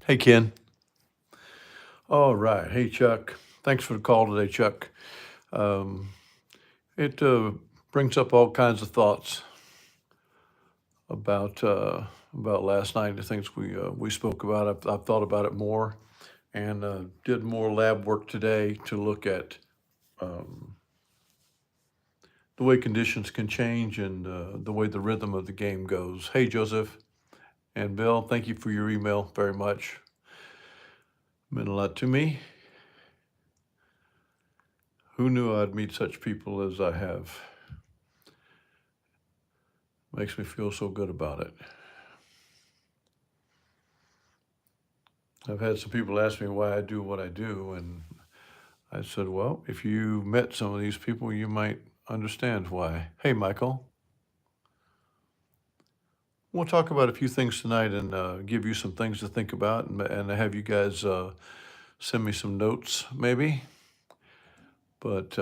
Hey, Ken. All right. Hey, Chuck. Thanks for the call today, Chuck. Um, it brings up all kinds of thoughts about about last night. The things we spoke about. I've thought about it more and did more lab work today to look at um, the way conditions can change and the way the rhythm of the game goes. Hey, Joseph and Bill. Thank you for your email very much. Meant a lot to me. Who knew I'd meet such people as I have? Makes me feel so good about it. I've had some people ask me why I do what I do, and I said, well, if you met some of these people, you might understand why. Hey, Michael, we'll talk about a few things tonight and give you some things to think about and have you guys send me some notes, maybe. But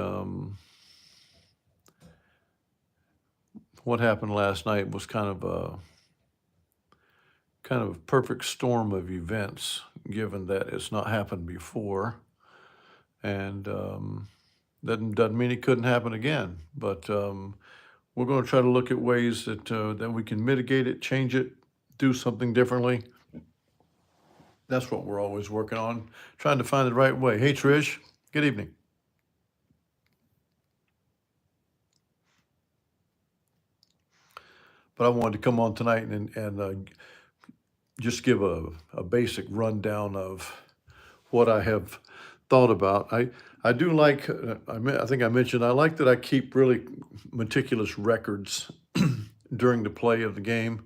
what happened last night was kind of a perfect storm of events, given that it's not happened before, and doesn't mean it couldn't happen again. But we're going to try to look at ways that we can mitigate it, change it, do something differently. That's what we're always working on, trying to find the right way. Hey, Trish, good evening. But I wanted to come on tonight and just give a basic rundown of what I have thought about. I do like, I think I mentioned, I like that I keep really meticulous records during the play of the game,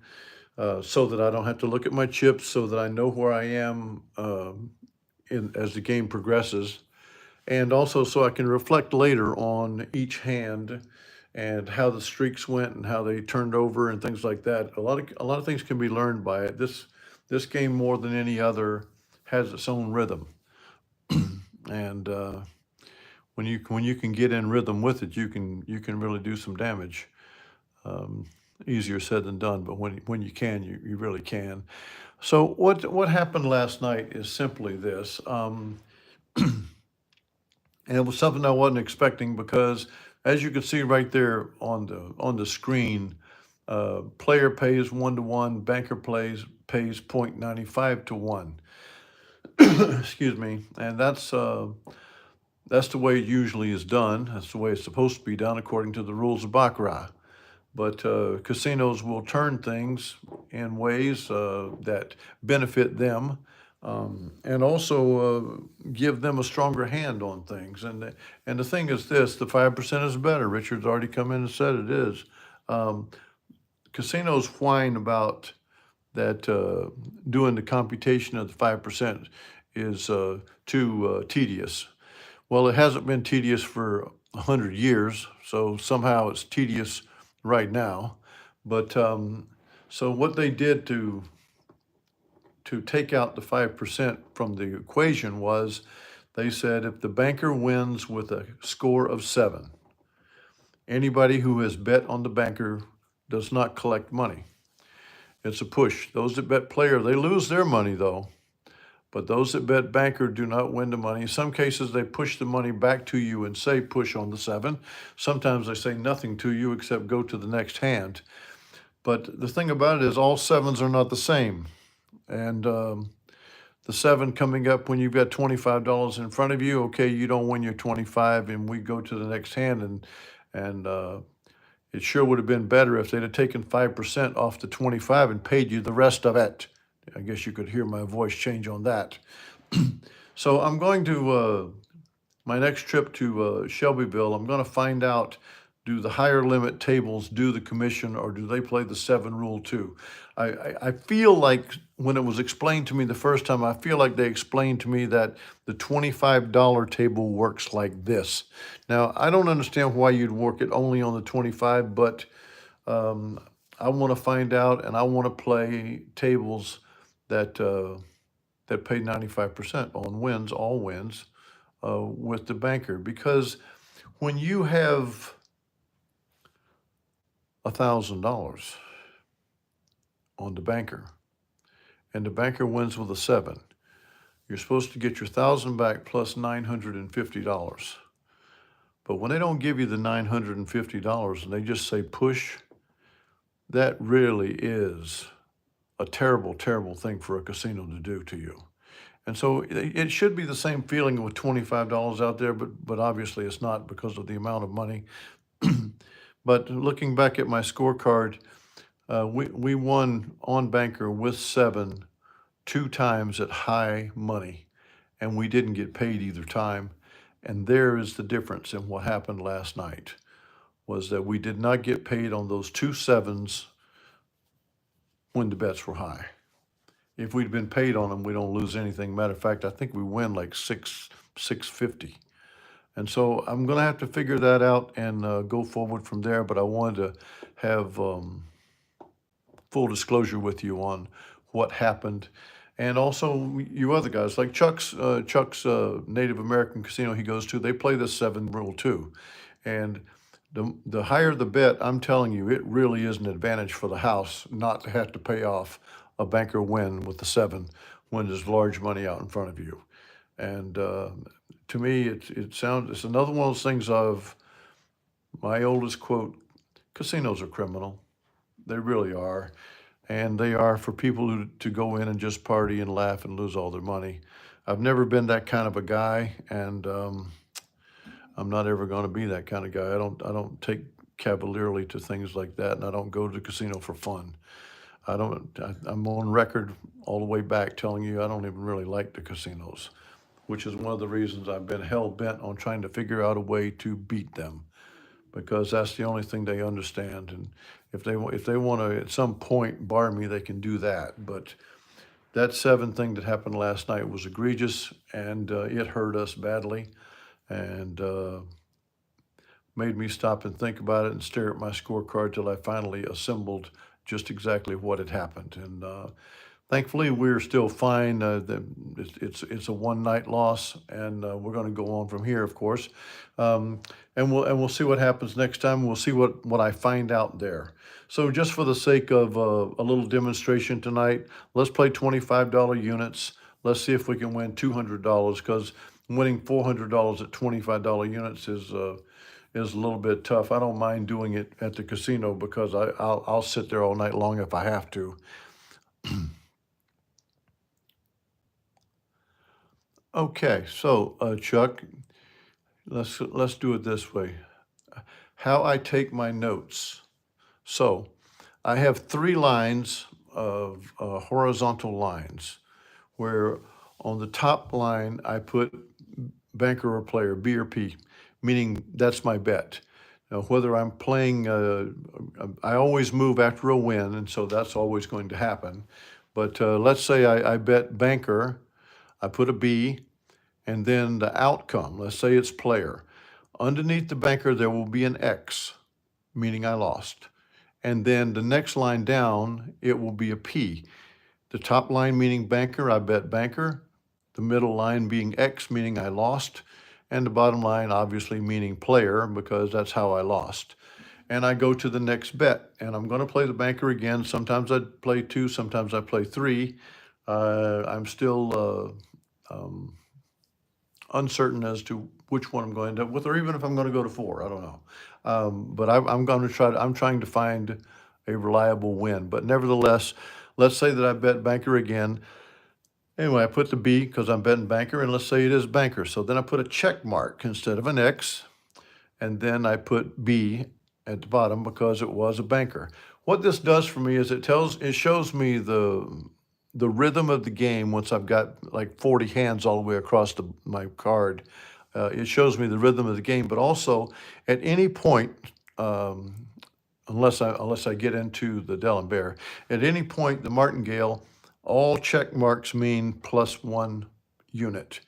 so that I don't have to look at my chips, so that I know where I am as the game progresses, and also so I can reflect later on each hand and how the streaks went and how they turned over and things like that. A lot of things can be learned by it. This game more than any other has its own rhythm, and when you can get in rhythm with it, you can really do some damage. Um, Easier said than done, but when you can, you really can. So what happened last night is simply this, and it was something I wasn't expecting because, as you can see right there on the screen, player pays 1 to 1, banker pays 0.95 to 1. Excuse me, and that's the way it usually is done. That's the way it's supposed to be done according to the rules of baccarat. But casinos will turn things in ways that benefit them, and also give them a stronger hand on things. And the thing is this: the 5% is better. Richard's already come in and said it is. Um, Casinos whine about that doing the computation of the 5% is too tedious. Well, it hasn't been tedious for 100 years, so somehow it's tedious right now. But so what they did to take out the 5% from the equation was they said if the banker wins with a score of 7, anybody who has bet on the banker does not collect money. It's a push. Those that bet player, they lose their money though. But those that bet banker do not win the money. In some cases, they push the money back to you and say push on the 7. Sometimes they say nothing to you except go to the next hand. But the thing about it is, all sevens are not the same. And the 7 coming up when you've got $25 in front of you, okay, you don't win your 25, and we go to the next hand. And it sure would have been better if they'd have taken 5% off the 25 and paid you the rest of it. I guess you could hear my voice change on that. So I'm going to my next trip to Shelbyville. I'm going to find out, do the higher limit tables do the commission, or do they play the 7 rule too? I feel like when it was explained to me the first time, I feel like they explained to me that the $25 table works like this. Now, I don't understand why you'd work it only on the 25, but um, I want to find out, and I want to play tables that that pay 95% on wins, all wins, with the banker. Because when you have $1,000 on the banker and the banker wins with a 7, you're supposed to get your 1,000 back plus $950. But when they don't give you the $950 and they just say push, that really is a terrible, terrible thing for a casino to do to you. And so it should be the same feeling with $25 out there, but obviously it's not because of the amount of money. But looking back at my scorecard, we won on banker with 7 2 times at high money, and we didn't get paid either time. And there is the difference in what happened last night, was that we did not get paid on those 2 7s when the bets were high. If we'd been paid on them, we don't lose anything. Matter of fact, I think we win like 650. And so I'm going to have to figure that out and go forward from there. But I wanted to have full disclosure with you on what happened, and also you other guys like Chuck's Native American casino he goes to. They play the 7 rule too, and the higher the bet, I'm telling you, it really is an advantage for the house not to have to pay off a banker win with the 7 when there's large money out in front of you. And to me, it's another one of those things of my oldest quote: casinos are criminal. They really are. And they are for people to go in and just party and laugh and lose all their money. I've never been that kind of a guy, and I'm not ever going to be that kind of guy. I don't take cavalierly to things like that, and I don't go to the casino for fun. I'm on record all the way back telling you I don't even really like the casinos, which is one of the reasons I've been hell bent on trying to figure out a way to beat them, because that's the only thing they understand. And if they want to at some point bar me, they can do that. But that 7 thing that happened last night was egregious, and it hurt us badly, and made me stop and think about it and stare at my scorecard till I finally assembled just exactly what had happened. And thankfully, we're still fine. It's a one-night loss, and we're going to go on from here, of course. And we'll see what happens next time. We'll see what I find out there. So just for the sake of a little demonstration tonight, let's play $25 units. Let's see if we can win $200, because winning $400 at $25 units is a little bit tough. I don't mind doing it at the casino because I'll sit there all night long if I have to. Okay, so Chuck, let's do it this way. How I take my notes. So I have 3 lines of horizontal lines, where on the top line I put banker or player, B or P, meaning that's my bet. Now, whether I'm playing, I always move after a win, and so that's always going to happen. But let's say I bet banker, I put a B, and then the outcome, let's say it's player. Underneath the banker, there will be an X, meaning I lost. And then the next line down, it will be a P. The top line meaning banker, I bet banker. The middle line being X, meaning I lost. And the bottom line, obviously, meaning player, because that's how I lost. And I go to the next bet, and I'm going to play the banker again. Sometimes I play 2, sometimes I play 3. I'm still uncertain as to which one I'm going to end up with, or even if I'm going to go to 4. I don't know. But I'm going to try. I'm trying to find a reliable win. But nevertheless, let's say that I bet banker again. Anyway, I put the B because I'm betting banker, and let's say it is banker. So then I put a check mark instead of an X, and then I put B at the bottom because it was a banker. What this does for me is it shows me the rhythm of the game once I've got like 40 hands all the way across my card. It shows me the rhythm of the game, but also at any point, unless I get into the Dell and Bear, at any point, the Martingale, all check marks mean +1 unit.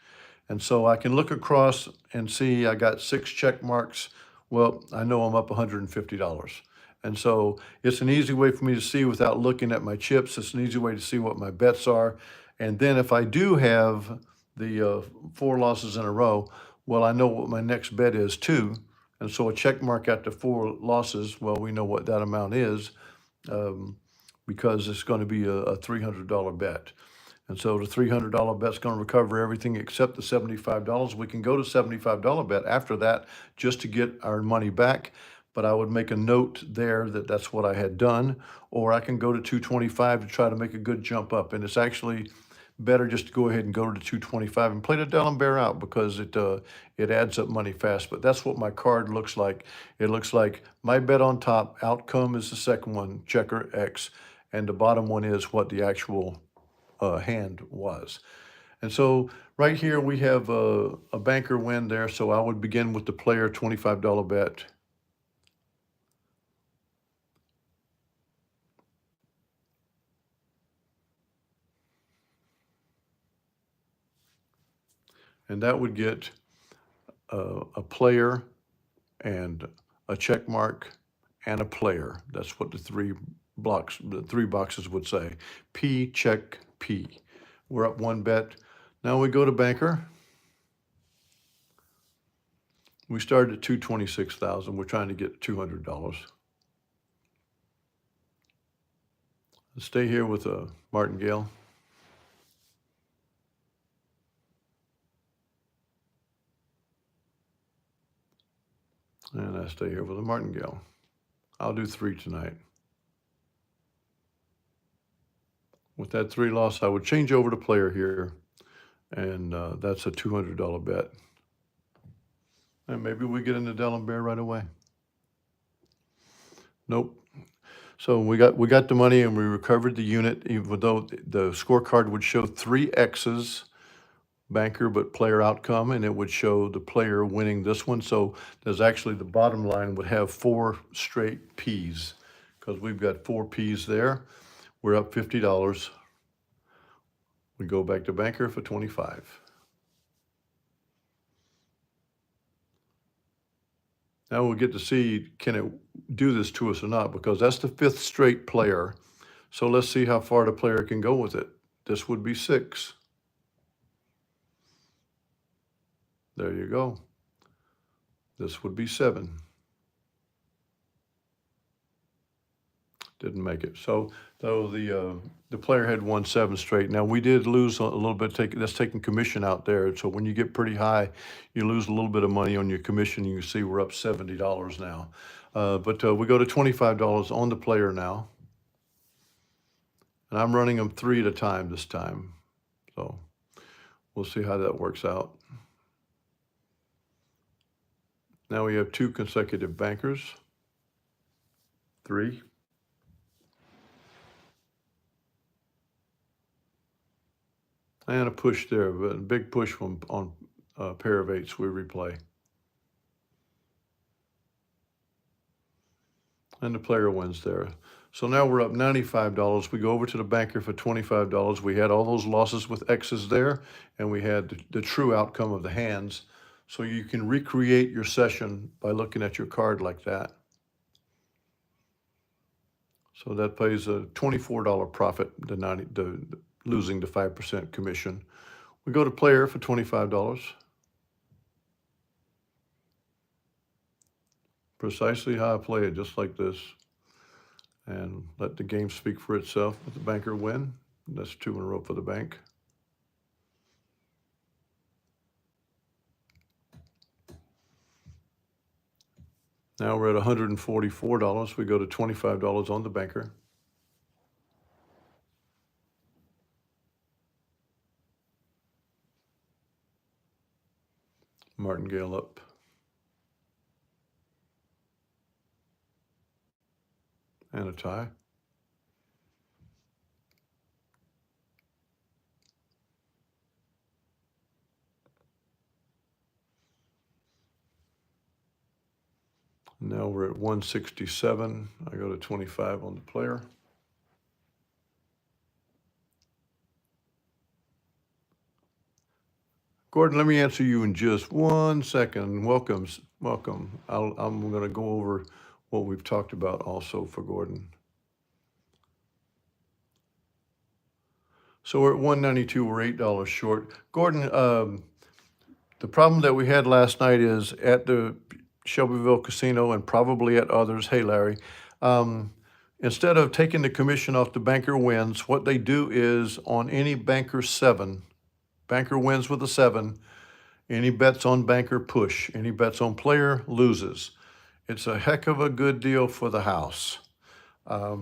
And so I can look across and see I got 6 check marks. Well, I know I'm up $150. And so it's an easy way for me to see without looking at my chips. It's an easy way to see what my bets are. And then if I do have the 4 losses in a row, well, I know what my next bet is too. And so a check mark after 4 losses, well, we know what that amount is. because it's going to be a $300 bet. And so the $300 bet's going to recover everything except the $75. We can go to $75 bet after that just to get our money back. But I would make a note there that that's what I had done, or I can go to 225 to try to make a good jump up. And it's actually better just to go ahead and go to 225 and play the D'Alembert out because it adds up money fast. But that's what my card looks like. It looks like my bet on top, outcome is the second one, checker X, and the bottom one is what the actual hand was. And so right here we have a banker win there. So I would begin with the player $25 bet. And that would get a player and a check mark and a player. That's what the three boxes would say. P, check, P. We're up one bet. Now we go to banker. We started at 226,000. We're trying to get $200. Stay here with a martingale. And I stay here with a martingale. I'll do 3 tonight. With that 3 loss, I would change over to player here, and that's a $200 bet. And maybe we get into D'Alembert right away. Nope. So we got the money and we recovered the unit, even though the scorecard would show 3 X's, banker but player outcome, and it would show the player winning this one. So there's actually the bottom line would have 4 straight P's because we've got 4 P's there. We're up $50. We go back to banker for 25. Now we'll get to see, can it do this to us or not, because that's the 5th straight player. So let's see how far the player can go with it. This would be 6. There you go. This would be 7. Didn't make it. So though the player had won 7 straight. Now we did lose a little bit. That's taking commission out there. So when you get pretty high, you lose a little bit of money on your commission. You can see we're up $70 now. But we go to $25 on the player now. And I'm running them 3 at a time this time. So we'll see how that works out. Now we have 2 consecutive bankers. 3. And a push there, but a big push on a pair of 8s we replay. And the player wins there. So now we're up $95. We go over to the banker for $25. We had all those losses with X's there, and we had the true outcome of the hands. So you can recreate your session by looking at your card like that. So that pays a $24 profit, losing the 5% commission. We go to player for $25. Precisely how I play it, just like this. And let the game speak for itself. Let the banker win. That's 2 in a row for the bank. Now we're at $144. We go to $25 on the banker. Martingale up. And a tie. Now we're at 167. I go to 25 on the player. Gordon, let me answer you in just 1 second. Welcome. I'm going to go over what we've talked about also for Gordon. So we're at 192. We're $8 short. Gordon, the problem that we had last night is at the Shelbyville Casino and probably at others. Hey, Larry. instead of taking the commission off the banker wins, what they do is on any banker 7, banker wins with a 7, any bets on banker push, any bets on player loses. It's a heck of a good deal for the house.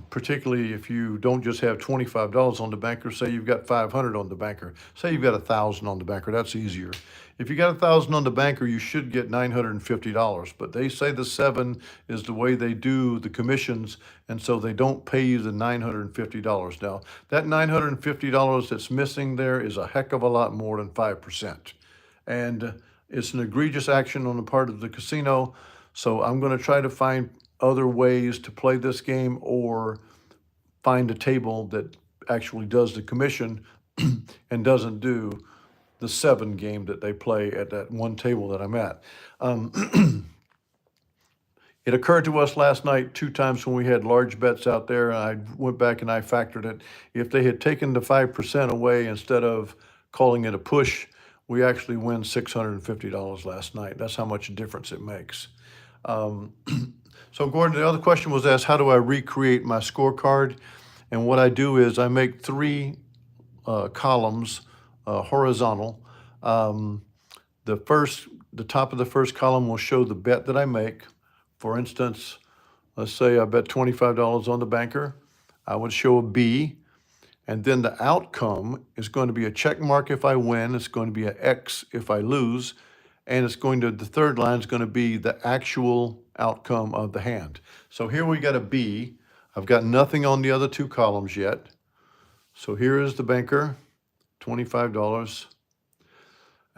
Particularly if you don't just have $25 on the banker, say you've got 500 on the banker, say you've got 1,000 on the banker, that's easier. If you got 1,000 on the banker, you should get $950, but they say the 7 is the way they do the commissions, and so they don't pay you the $950. Now, that $950 that's missing there is a heck of a lot more than 5%. And it's an egregious action on the part of the casino, so I'm going to try to find other ways to play this game or find a table that actually does the commission and doesn't do the 7 game that they play at that one table that I'm at. It occurred to us last night 2 times when we had large bets out there, and I went back and I factored it. If they had taken the 5% away instead of calling it a push, we actually win $650 last night. That's how much difference it makes. So Gordon, the other question was asked, how do I recreate my scorecard? And what I do is I make 3 columns, horizontal. The top of the first column will show the bet that I make. For instance, let's say I bet $25 on the banker. I would show a B, and then the outcome is going to be a check mark if I win. It's going to be an X if I lose, and the third line is going to be the actual outcome of the hand. So here we got a B. I've got nothing on the other 2 columns yet. So here is the banker, $25.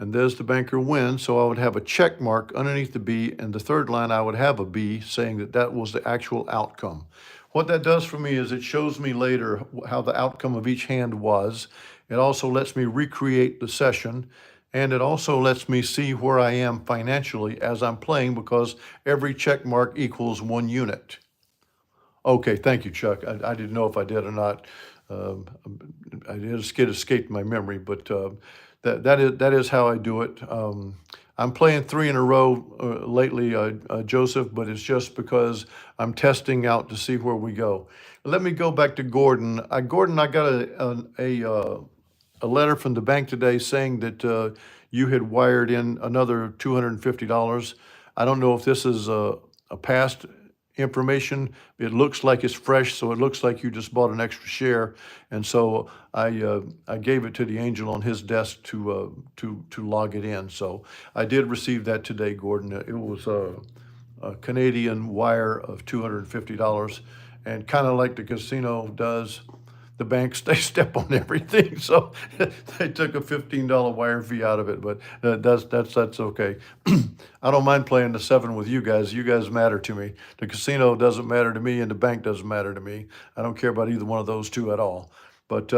And there's the banker win. So I would have a check mark underneath the B, and the third line I would have a B saying that that was the actual outcome. What that does for me is it shows me later how the outcome of each hand was. It also lets me recreate the session. And it also lets me see where I am financially as I'm playing, because every check mark equals 1 unit. Okay, thank you, Chuck. I didn't know if I did or not. It escaped my memory, but that is how I do it. I'm playing 3 in a row lately, Joseph, but it's just because I'm testing out to see where we go. Let me go back to Gordon. Gordon, I got a letter from the bank today saying that you had wired in another $250. I don't know if this is a past information. It looks like it's fresh, so it looks like you just bought an extra share. And so I gave it to the angel on his desk to log it in. So I did receive that today, Gordon. It was a Canadian wire of $250, and kind of like the casino does, the banks, they step on everything. So they took a $15 wire fee out of it, but that's okay. I don't mind playing the 7 with you guys. You guys matter to me. The casino doesn't matter to me, and the bank doesn't matter to me. I don't care about either one of those 2 at all. But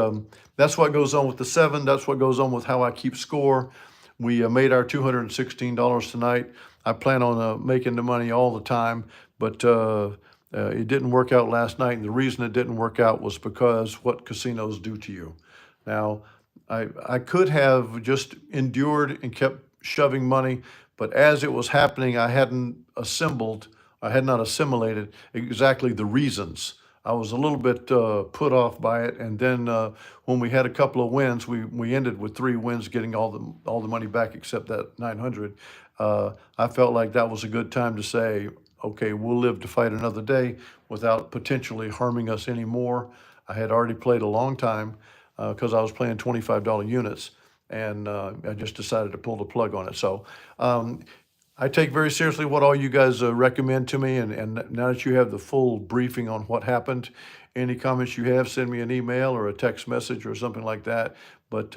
that's what goes on with the 7. That's what goes on with how I keep score. We made our $216 tonight. I plan on making the money all the time, but it didn't work out last night, and the reason it didn't work out was because what casinos do to you. Now, I could have just endured and kept shoving money, but as it was happening, I had not assimilated exactly the reasons. I was a little bit put off by it, and then when we had a couple of wins, we ended with 3 wins, getting all the money back except that 900. I felt like that was a good time to say, okay, we'll live to fight another day without potentially harming us anymore. I had already played a long time because I was playing $25 units, and I just decided to pull the plug on it. So I take very seriously what all you guys recommend to me, and now that you have the full briefing on what happened, any comments you have, send me an email or a text message or something like that. But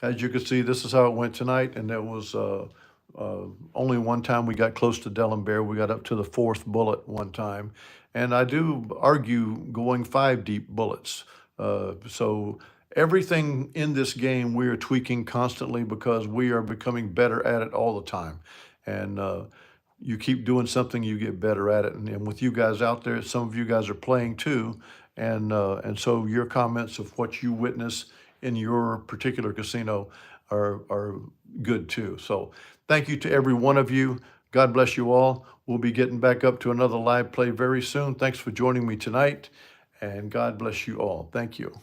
as you can see, this is how it went tonight, and there was only one time we got close to D'Alembert. We got up to the 4th bullet one time, and I do argue going 5 deep bullets. So everything in this game we are tweaking constantly because we are becoming better at it all the time. And you keep doing something, you get better at it. And with you guys out there, some of you guys are playing too, and so your comments of what you witness in your particular casino are good too. So thank you to every one of you. God bless you all. We'll be getting back up to another live play very soon. Thanks for joining me tonight, and God bless you all. Thank you.